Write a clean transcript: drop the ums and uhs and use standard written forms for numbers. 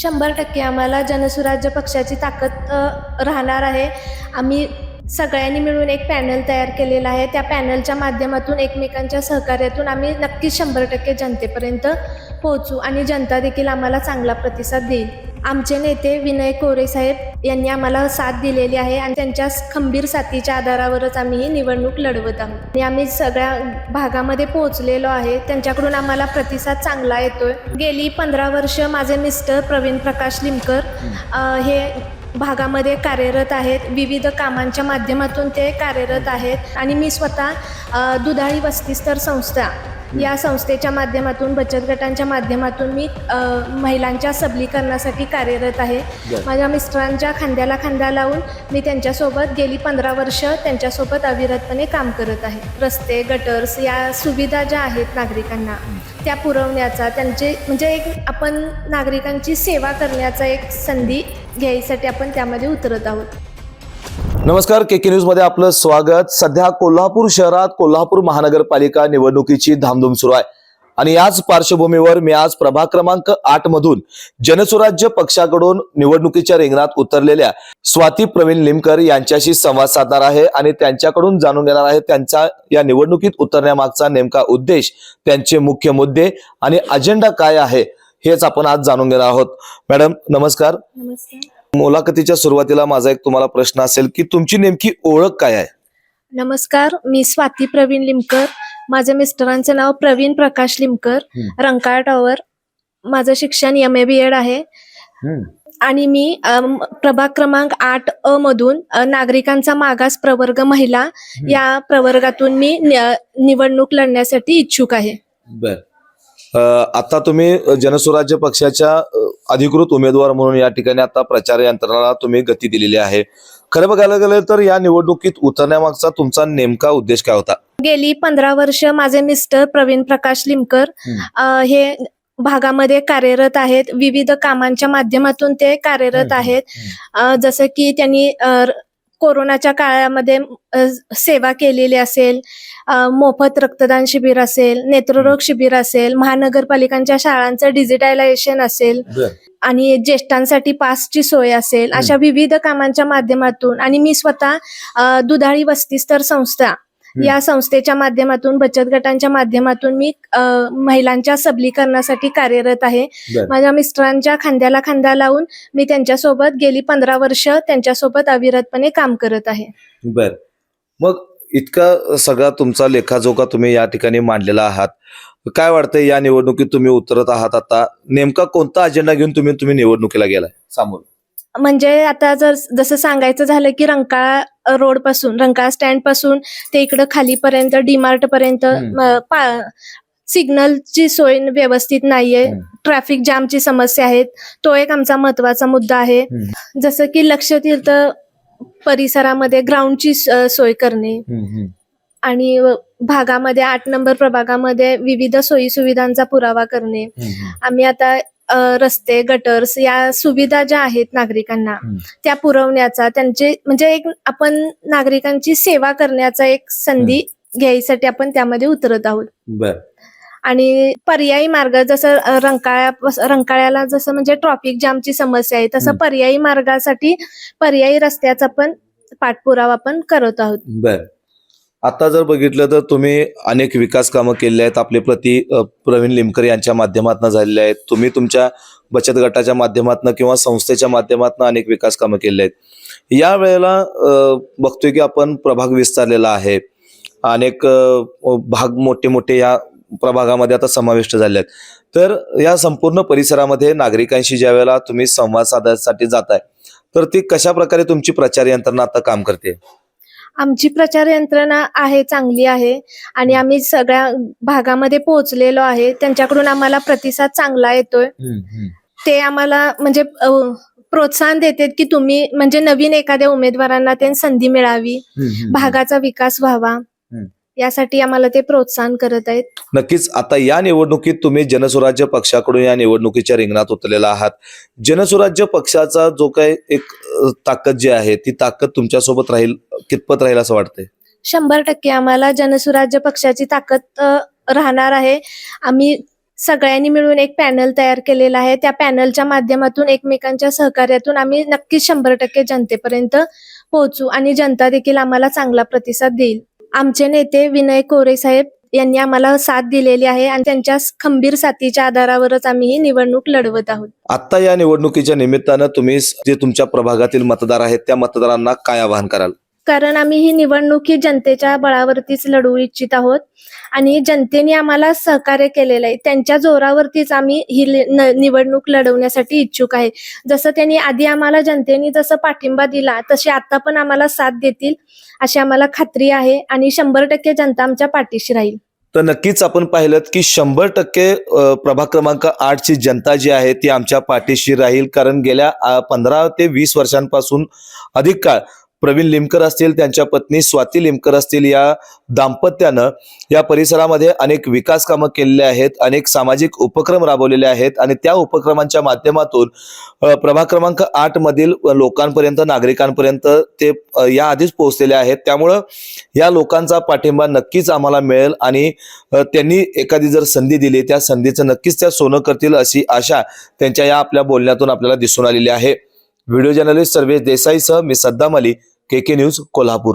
100% आम्हाला जनसुराज्य पक्षाची ताकद राहणार आहे. आम्ही सगळ्यांनी मिळून एक पॅनल तयार केलेला आहे. त्या पॅनलच्या माध्यमातून एकमेकांच्या सहकार्यातून आम्ही नक्कीच 100% जनतेपर्यंत पोहोचू आणि जनता देखील आम्हाला चांगला प्रतिसाद देईल. आमचे नेते विनय कोरे साहेब यांनी आम्हाला साथ दिलेली आहे आणि त्यांच्या खंबीर साथीच्या आधारावरच आम्ही ही निवडणूक लढवत आहोत आणि आम्ही सगळ्या भागामध्ये पोहोचलेलो आहे. त्यांच्याकडून आम्हाला प्रतिसाद चांगला येतोय. गेली 15 वर्ष माझे मिस्टर प्रवीण प्रकाश लिमकर हे भागामध्ये कार्यरत आहेत. विविध कामांच्या माध्यमातून ते कार्यरत आहेत आणि मी स्वतः दुधाळी वस्तीस्तर संस्था या संस्थेच्या माध्यमातून बचत गटांच्या माध्यमातून मी महिलांच्या सबलीकरणासाठी कार्यरत आहे. माझ्या मिस्टरांच्या खांद्याला खांदा लावून मी त्यांच्यासोबत गेली 15 वर्ष त्यांच्यासोबत अविरतपणे काम करत आहे. रस्ते, गटर्स या सुविधा ज्या आहेत नागरिकांना त्या पुरवण्याचा, त्यांचे म्हणजे एक आपण नागरिकांची सेवा करण्याचा एक संधी घ्यायसाठी आपण त्यामध्ये उतरत आहोत. नमस्कार, के न्यूज मध्ये आपलं स्वागत. सध्या कोल्हापूर शहरात कोल्हापूर महानगरपालिका निवडणुकीची धामधूम सुरू आहे आणि याच पार्श्वभूमीवर मी आज प्रभाग क्रमांक 8 मधून जनसुराज्य पक्षाकडून निवडणुकीच्या रिंगणात उतरलेल्या स्वाती प्रवीण लिमकर यांच्याशी संवाद साधणार आहे आणि त्यांच्याकडून जाणून घेणार आहे त्यांचा या निवडणुकीत उतरण्यामागचा नेमका उद्देश, त्यांचे मुख्य मुद्दे आणि अजेंडा काय आहे हेच आपण आज जाणून घेणार आहोत. मॅडम नमस्कार. नमस्कार. मुलाखतीच्या सुरुवातीला माझा एक तुम्हाला प्रश्न असेल की तुमची नेमकी ओळख काय आहे? नमस्कार, मी स्वाती प्रवीण लिमकर. माझ्या मिस्टरांचं नाव प्रवीण प्रकाश लिमकर, रंकाळ टॉवर. माझं शिक्षण MA BEd आहे आणि मी प्रभाग क्रमांक 8 मधून नागरिकांचा मागास प्रवर्ग महिला या प्रवर्गातून मी निवडणूक लढण्यासाठी इच्छुक आहे. बर, आता तुम्ही जनसुराज्य पक्षाच्या अधिकृत उमेदवार म्हणून या ठिकाणी आता प्रचार यंत्रणाला तुम्ही गती दिलेली आहे. खरं बघायला गेलं तर या निवडणुकीत उतरण्यामागचा तुमचा नेमका उद्देश काय होता? गेली 15 वर्ष माझे मिस्टर प्रवीण प्रकाश लिमकर हे भागामध्ये कार्यरत आहेत. विविध कामांच्या माध्यमातून ते कार्यरत आहेत. जसं की त्यांनी कोरोनाच्या काळामध्ये सेवा केलेली असेल, मोफत रक्तदान शिबिर असेल, नेत्ररोग शिबिर असेल, महानगरपालिकांच्या शाळांचं डिजिटलायझेशन असेल आणि ज्येष्ठांसाठी पासची सोय असेल, अशा विविध कामांच्या माध्यमातून आणि मी स्वतः दुधाळी वस्तीस्तर संस्था या संस्थेच्या माध्यमातून बचत गटांच्या माध्यमातून मी महिलांच्या सबलीकरणासाठी कार्यरत आहे. माझ्या मिस्टरांच्या खांद्याला खांदा लावून मी त्यांच्यासोबत गेली 15 वर्ष त्यांच्यासोबत अविरतपणे काम करत आहे. बर, मग इतका सगळा तुमचा लेखाजोखा तुम्ही या ठिकाणी मांडलेला आहात. काय वाटतंय या निवडणुकीत तुम्ही उतरत आहात, आता नेमका कोणता अजेंडा घेऊन तुम्ही निवडणुकीला गेलाय सामोर? म्हणजे आता जसं सांगायचं झालं की रंकाळा रोड पासून, रंकाळा स्टँड पासून ते इकडं खालीपर्यंत डीमार्ट पर्यंत सिग्नलची सोय व्यवस्थित नाहीये. ट्रॅफिक जामची समस्या आहेत. तो एक आमचा महत्वाचा मुद्दा आहे. जसं की लक्षतीर्थ परिसरामध्ये ग्राउंडची सोय करणे आणि भागामध्ये 8 नंबर प्रभागामध्ये विविध सोयी सुविधांचा पुरावा करणे. आम्ही आता रस्ते, गटर्स या सुविधा ज्या आहेत नागरिकांना त्या पुरवण्याचा, त्यांचे म्हणजे एक आपण नागरिकांची सेवा करण्याचा एक संधी घ्यायसाठी आपण त्यामध्ये उतरत आहोत. आणि पर्यायी मार्ग, जसं रंकाळ्याला जसं म्हणजे ट्रॅफिक जामची समस्या आहे, तसं पर्यायी मार्गासाठी पर्यायी रस्त्याचा पण पाठपुरावा आपण करत आहोत. बर, आता जर बघितलं तर तुम्ही अनेक विकास कामं केली आहेत. आपले प्रवीण लिमकर यांच्या माध्यमातून झालेले आहेत. तुम्ही तुमच्या बचत गटाच्या माध्यमातून किंवा संस्थेच्या माध्यमातून अनेक विकास कामं केली आहेत. या वेळेला बघतोय की आपण प्रभाग विस्तारलेला आहे. अनेक भाग मोठे मोठे या प्रभागामध्ये आता समाविष्ट झाले आहेत. तर या संपूर्ण परिसरामध्ये नागरिकांशी ज्या वेळेला तुम्ही संवाद साधण्यासाठी जाताय तर ती कशा प्रकारे तुमची प्रचार यंत्रणा आता काम करते? आमची प्रचार यंत्रणा आहे, चांगली आहे आणि आम्ही सगळ्या भागामध्ये पोहोचलेलो आहे. त्यांच्याकडून आम्हाला प्रतिसाद चांगला येतोय. ते आम्हाला म्हणजे प्रोत्साहन देतात की तुम्ही म्हणजे नवीन एखाद्या उमेदवारांना ते संधी मिळावी, भागाचा विकास व्हावा, यासाठी आम्हाला ते प्रोत्साहन करत आहेत. नक्कीच आता या निवडणुकीत तुम्ही जनसुराज्य पक्षाकडून या निवडणुकीच्या रिंगणात उतरलेला आहात. जनसुराज्य पक्षाचा जो काही एक ताकद जी आहे ती ताकद तुमच्यासोबत राहील, कितपत राहील असं वाटतंय? 100% आम्हाला जनसुराज्य पक्षाची ताकद राहणार आहे. आम्ही सगळ्यांनी मिळून एक पॅनल तयार केलेला आहे. त्या पॅनलच्या माध्यमातून एकमेकांच्या सहकार्यातून आम्ही नक्कीच 100% जनतेपर्यंत पोहोचू आणि जनता देखील आम्हाला चांगला प्रतिसाद देईल. आमचे नेते विनय कोरे साहेब यांनी आम्हाला साथ दिलेली आहे आणि त्यांच्या खंबीर साथीच्या आधारावरच आम्ही ही निवडणूक लढवत आहोत. आता या निवडणुकीच्या निमित्तानं तुम्ही जे तुमच्या प्रभागातील मतदार आहेत त्या मतदारांना काय आवाहन कराल? कारण आम्ही ही निवडणूक ही जनतेच्या बळावरतीच लढवू इच्छित आहोत आणि जनतेने आम्हाला सहकार्य केलेलं आहे. त्यांच्या जोरावरतीच आम्ही ही निवडणूक लढवण्यासाठी इच्छुक आहे. जसं त्यांनी आधी आम्हाला जनतेने जसं पाठिंबा दिला तशी आता पण आम्हाला साथ देतील अशी आम्हाला खात्री आहे आणि 100% जनता आमच्या पाठीशी राहील. तर नक्कीच आपण पाहिलं की 100% प्रभाग क्रमांक 8 ची जनता जी आहे ती आमच्या पाठीशी राहील. कारण गेल्या 15 ते 20 वर्षांपासून अधिक काळ प्रवीण लिमकर असतील, त्यांच्या पत्नी स्वाती लिमकर असतील, या दाम्पत्यानं या परिसरामध्ये अनेक विकास कामं केलेली आहेत, अनेक सामाजिक उपक्रम राबवलेले आहेत आणि त्या उपक्रमांच्या माध्यमातून प्रभाग क्रमांक 8 मधील लोकांपर्यंत, नागरिकांपर्यंत ते याआधीच पोहोचलेले आहेत. त्यामुळं या लोकांचा पाठिंबा नक्कीच आम्हाला मिळेल आणि त्यांनी एखादी जर संधी दिली त्या संधीचं नक्कीच त्या सोनं करतील अशी आशा त्यांच्या या आपल्या बोलण्यातून आपल्याला दिसून आलेली आहे. व्हिडिओ जर्नलिस्ट सर्वेश देसाईसह मी सद्दाम अली, KK न्यूज कोल्हापूर.